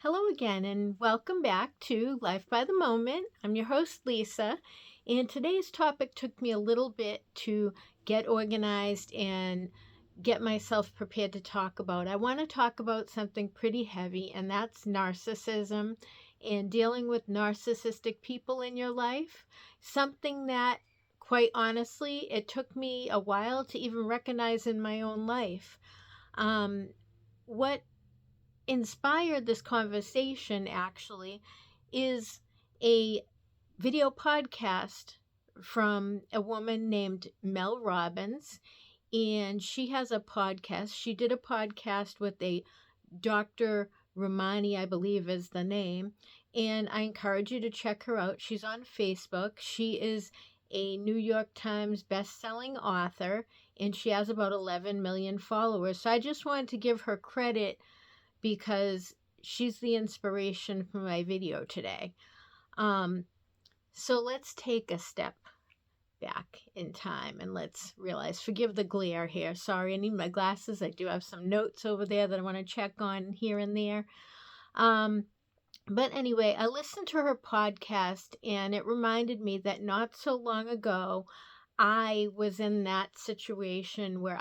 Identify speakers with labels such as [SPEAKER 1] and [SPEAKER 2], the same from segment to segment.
[SPEAKER 1] Hello again, and welcome back to Life by the Moment. I'm your host, Lisa, and today's topic took me a little bit to get organized and get myself prepared to talk about. I want to talk about something pretty heavy, and that's narcissism and dealing with narcissistic people in your life. Something that, quite honestly, it took me a while to even recognize in my own life. What inspired this conversation actually is a video podcast from a woman named Mel Robbins, and she has a podcast. She did a podcast with a Dr. Romani, I believe is the name, and I encourage you to check her out. She's on Facebook. She is a New York Times best-selling author, and she has about 11 million followers. So I just wanted to give her credit because she's the inspiration for my video today. So let's take a step back in time and let's realize, forgive the glare here. Sorry, I need my glasses. I do have some notes over there that I want to check on here and there. But anyway, I listened to her podcast and it reminded me that not so long ago, I was in that situation where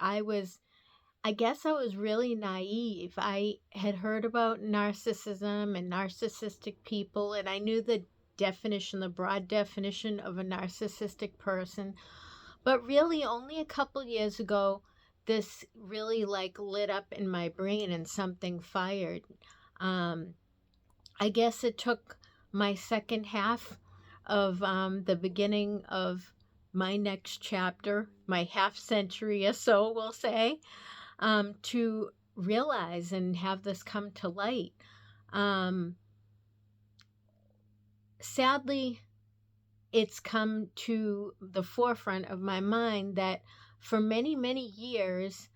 [SPEAKER 1] I guess I was really naive. I had heard about narcissism and narcissistic people, and I knew the definition, the broad definition of a narcissistic person. But really, only a couple years ago, this really lit up in my brain and something fired. I guess it took my second half of the beginning of my next chapter, my half century or so, we'll say, to realize and have this come to light. Sadly, it's come to the forefront of my mind that for many, many years,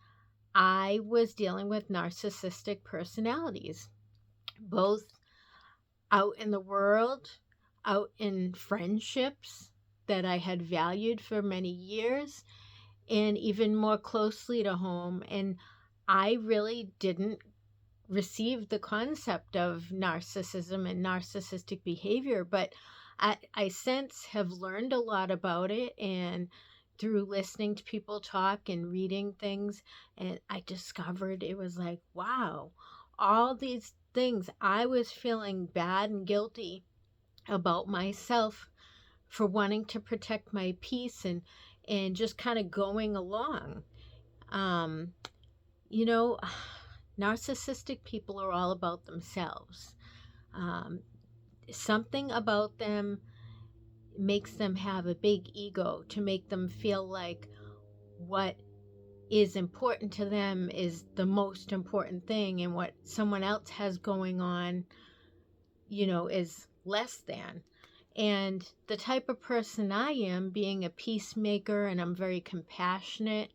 [SPEAKER 1] I was dealing with narcissistic personalities, both out in the world, out in friendships that I had valued for many years, and even more closely to home. And I really didn't receive the concept of narcissism and narcissistic behavior, but I since have learned a lot about it, and through listening to people talk and reading things, and I discovered it was like, wow, all these things I was feeling bad and guilty about myself for wanting to protect my peace and just kind of going along. Um, you know, narcissistic people are all about themselves. Something about them makes them have a big ego to make them feel like what is important to them is the most important thing, and what someone else has going on, is less than. And the type of person I am, being a peacemaker and I'm very compassionate,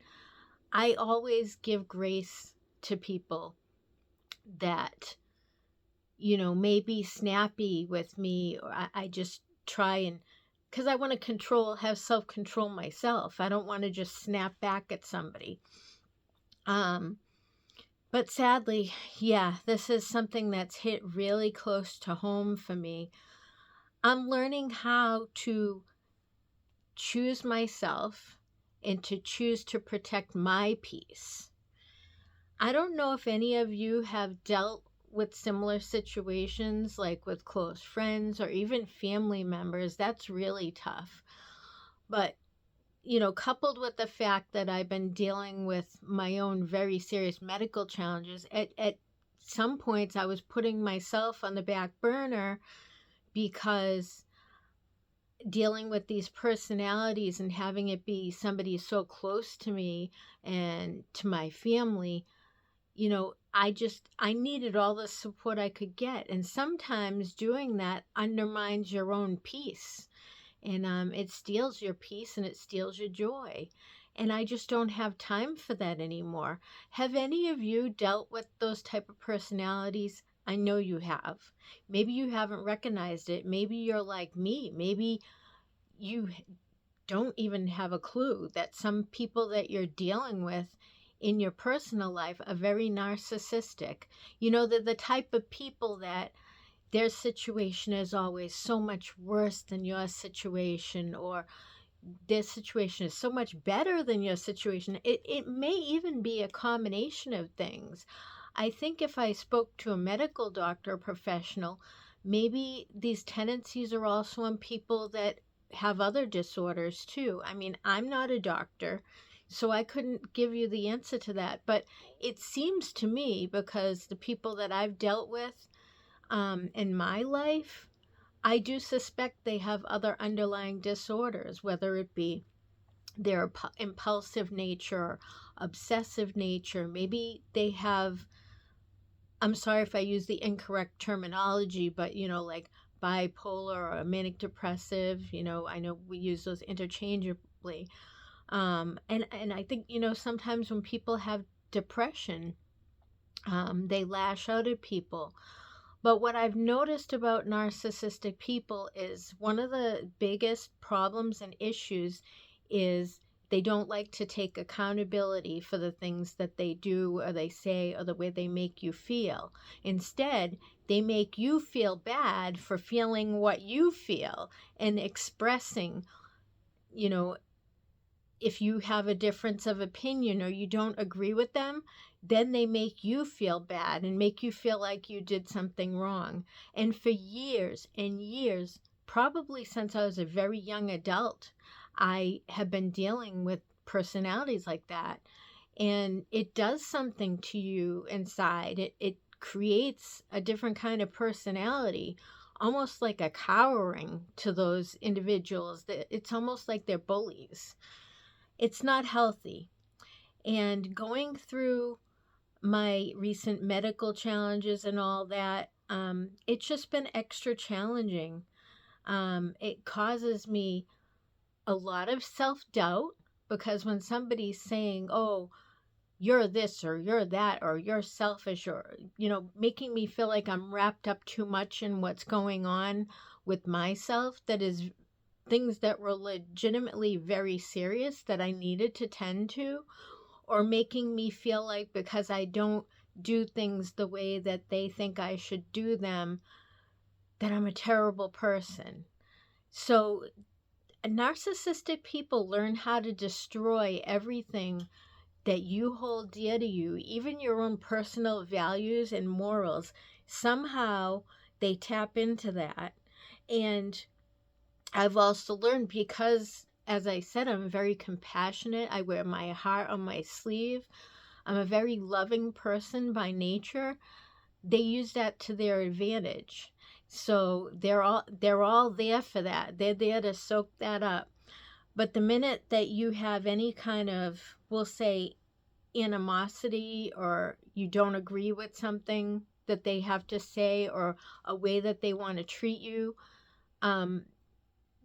[SPEAKER 1] I always give grace to people that, may be snappy with me, or I just try and, because I want to have self-control myself. I don't want to just snap back at somebody. But sadly, yeah, this is something that's hit really close to home for me. I'm learning how to choose myself and to choose to protect my peace. I don't know if any of you have dealt with similar situations, like with close friends or even family members. That's really tough. But, coupled with the fact that I've been dealing with my own very serious medical challenges, at some points I was putting myself on the back burner because dealing with these personalities and having it be somebody so close to me and to my family, I needed all the support I could get. And sometimes doing that undermines your own peace. And it steals your peace and it steals your joy. And I just don't have time for that anymore. Have any of you dealt with those type of personalities? I know you have. Maybe you haven't recognized it. Maybe you're like me. Maybe you don't even have a clue that some people that you're dealing with in your personal life are very narcissistic. You know, they're the type of people that their situation is always so much worse than your situation, or their situation is so much better than your situation. It may even be a combination of things. I think if I spoke to a medical doctor or professional, maybe these tendencies are also in people that have other disorders too. I mean, I'm not a doctor, so I couldn't give you the answer to that. But it seems to me, because the people that I've dealt with in my life, I do suspect they have other underlying disorders, whether it be their impulsive nature, obsessive nature. Maybe they have, I'm sorry if I use the incorrect terminology, but like bipolar or manic depressive, I know we use those interchangeably. And I think, sometimes when people have depression, they lash out at people. But what I've noticed about narcissistic people is one of the biggest problems and issues is they don't like to take accountability for the things that they do or they say or the way they make you feel. Instead, they make you feel bad for feeling what you feel and expressing, you know, if you have a difference of opinion or you don't agree with them, then they make you feel bad and make you feel like you did something wrong. And for years and years, probably since I was a very young adult, I have been dealing with personalities like that. And it does something to you inside. It creates a different kind of personality, almost like a cowering to those individuals. It's almost like they're bullies. It's not healthy. And going through my recent medical challenges and all that, it's just been extra challenging. It causes me a lot of self doubt, because when somebody's saying, oh, you're this or you're that or you're selfish, or, making me feel like I'm wrapped up too much in what's going on with myself, that is things that were legitimately very serious that I needed to tend to, or making me feel like because I don't do things the way that they think I should do them, that I'm a terrible person. So, narcissistic people learn how to destroy everything that you hold dear to you, even your own personal values and morals. Somehow they tap into that. And I've also learned, because, as I said, I'm very compassionate. I wear my heart on my sleeve. I'm a very loving person by nature. They use that to their advantage. So they're all there for that. They're there to soak that up. But the minute that you have any kind of, we'll say, animosity, or you don't agree with something that they have to say or a way that they want to treat you, um,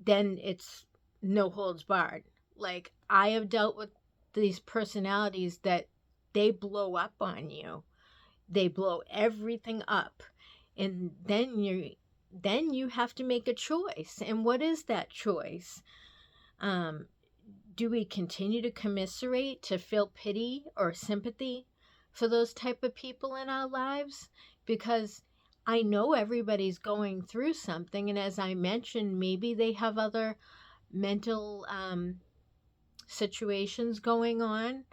[SPEAKER 1] then it's no holds barred. Like, I have dealt with these personalities that they blow up on you. They blow everything up. And then you have to make a choice. And what is that choice? Um, do we continue to commiserate, to feel pity or sympathy for those type of people in our lives? Because I know everybody's going through something, and as I mentioned, maybe they have other mental situations going on.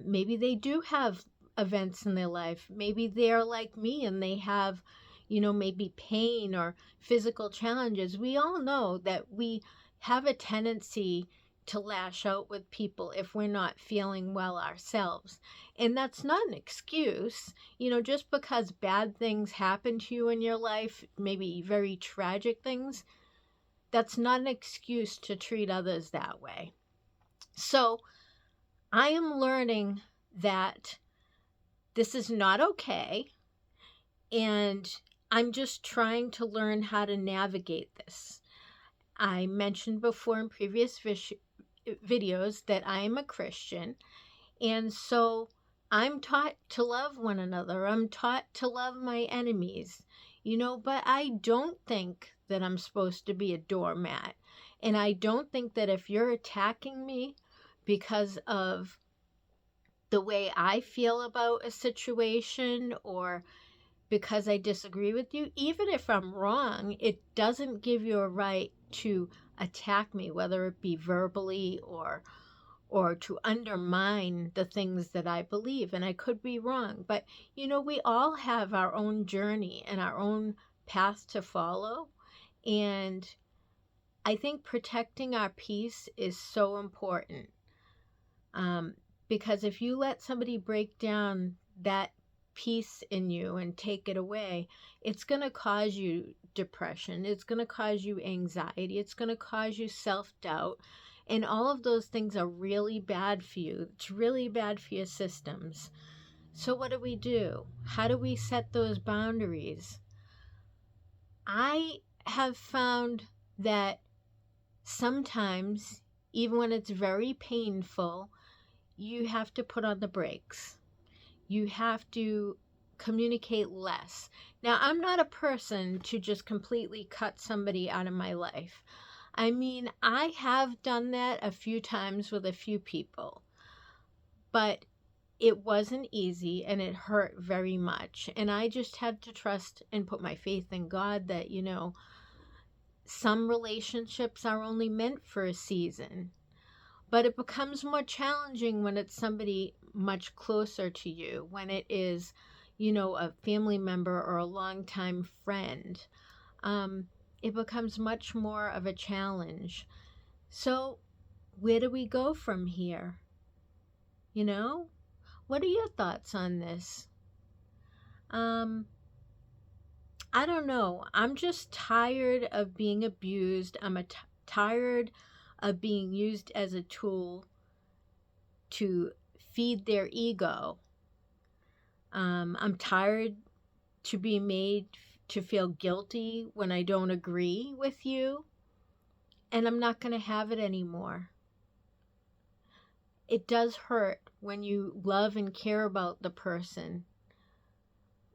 [SPEAKER 1] Maybe they do have events in their life. Maybe they're like me and they have, maybe pain or physical challenges. We all know that we have a tendency to lash out with people if we're not feeling well ourselves. And that's not an excuse. Just because bad things happen to you in your life, maybe very tragic things, that's not an excuse to treat others that way. So I am learning that this is not okay. And I'm just trying to learn how to navigate this. I mentioned before in previous videos that I am a Christian. And so I'm taught to love one another. I'm taught to love my enemies, but I don't think that I'm supposed to be a doormat. And I don't think that if you're attacking me because of the way I feel about a situation, or because I disagree with you, even if I'm wrong, it doesn't give you a right to attack me, whether it be verbally or to undermine the things that I believe. And I could be wrong, but we all have our own journey and our own path to follow. And I think protecting our peace is so important. Because if you let somebody break down that peace in you and take it away, it's going to cause you depression. It's going to cause you anxiety. It's going to cause you self-doubt. And all of those things are really bad for you. It's really bad for your systems. So what do? How do we set those boundaries? I have found that sometimes, even when it's very painful, you have to put on the brakes. You have to communicate less. Now, I'm not a person to just completely cut somebody out of my life. I mean, I have done that a few times with a few people, but it wasn't easy and it hurt very much. And I just had to trust and put my faith in God that, some relationships are only meant for a season. But it becomes more challenging when it's somebody much closer to you, when it is, a family member or a longtime friend. It becomes much more of a challenge. So, where do we go from here? What are your thoughts on this? I don't know. I'm just tired of being abused. I'm tired of being used as a tool to feed their ego. I'm tired to be made to feel guilty when I don't agree with you, and I'm not going to have it anymore. It does hurt when you love and care about the person,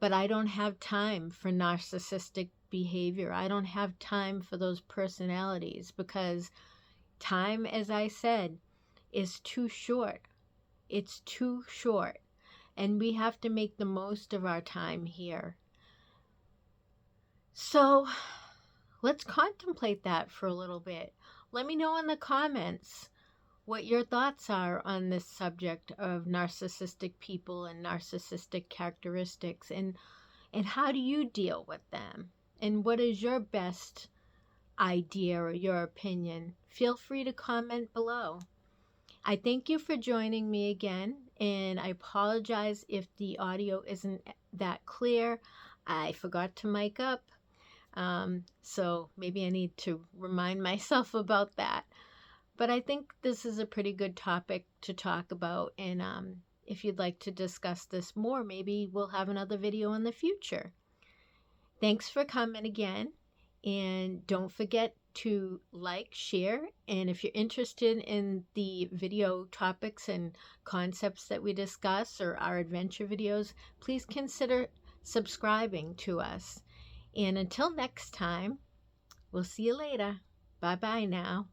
[SPEAKER 1] but I don't have time for narcissistic behavior. I don't have time for those personalities, because time, as I said, is too short. It's too short. And we have to make the most of our time here. So let's contemplate that for a little bit. Let me know in the comments what your thoughts are on this subject of narcissistic people and narcissistic characteristics, and how do you deal with them? And what is your best idea or your opinion? Feel free to comment below. I thank you for joining me again, and I apologize if the audio isn't that clear. I forgot to mic up, so maybe I need to remind myself about that. But I think this is a pretty good topic to talk about, and if you'd like to discuss this more, maybe we'll have another video in the future. Thanks for coming again, and don't forget to like, share, and if you're interested in the video topics and concepts that we discuss, or our adventure videos, please consider subscribing to us. And until next time, we'll see you later. Bye-bye now.